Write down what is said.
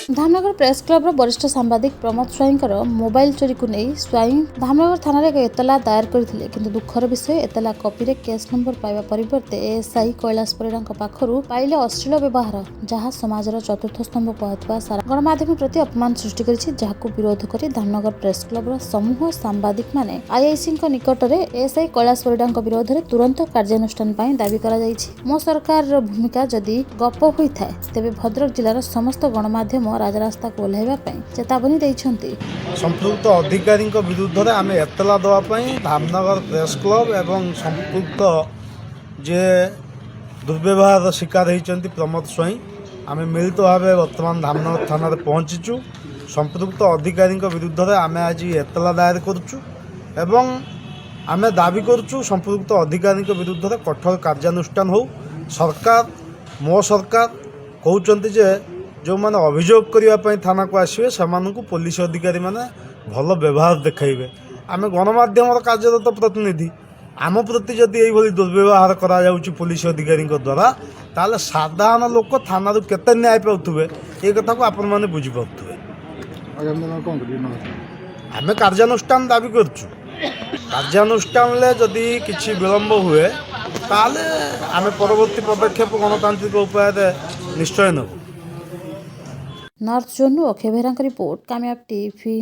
Dhamnagar press club वरिष्ठ सांबादिक Pramod स्वाईंकर mobile चोरी को नहीं स्वाईं धामनगर थाना एक एतला दायर करथिले किंतु दुखर विषय एतला कॉपी रे केस नंबर पाइबा परिवर्ते एएसआई कैलाश परिड़ा पाखरु पाइले अश्लील व्यवहार जहां समाजर चतुर्थ स्तंभ कहथवा सारा गणमाध्यम प्रति अपमान सृष्टि करिछि जहाकु विरोध करी धामनगर प्रेस क्लब रो समूह सांबादिक माने आईआईसी निकट में एएसआई कैलाश परिड़ा विरोध में तुरंत कार्यानुष्ठान पई दाबी करा जायछि। मो सरकार रो भूमिका जदि गप होई थाए तेबे भद्रक जिलार समस्त गणमाध्यम राजरास्ता को ओह्लाइबा पई चेतावनी दैछन्ति। संपुक्त अधिकारी विरुद्ध में आम एतला देवाई धामनगर प्रेस क्लब एवं संपुक्त जे दुर्व्यवहार शिकार होती प्रमोद स्वाई आम मिलित भाव बर्तमान धामनगर थाना पहुँचीचु। संपुक्त अधिकारी विरुद्ध में आम आज एतला दायर करुचु एवं आम दाबी करुचु संपुक्त अधिकारी विरुद्ध में कठोर कार्यानुष्ठान हो। सरकार मो सरकार कहते जे जो मैंने अभियोग करने थाना को आसवे से पुलिस अधिकारी मैंने भल व्यवहार देखाइबे। आम गणमाध्यम कार्यरत प्रतिनिधि आम प्रति जदि यही दुर्व्यवहार करा पुलिस अधिकारी द्वारा ताले साधारण लोक थाना केते न्याय पाउथुबे ये कथा को आपण मैंने बुझीपारे। आम कार्यानुष्ठान दाबी करछु। कार्यानुष्ठान जदि किसी विलम्ब हुए ताले आम परवर्ती पदक्षेप गणतांत्रिक उपाय निश्चय नब। North zone Akshay Behera report कामयाब टीवी।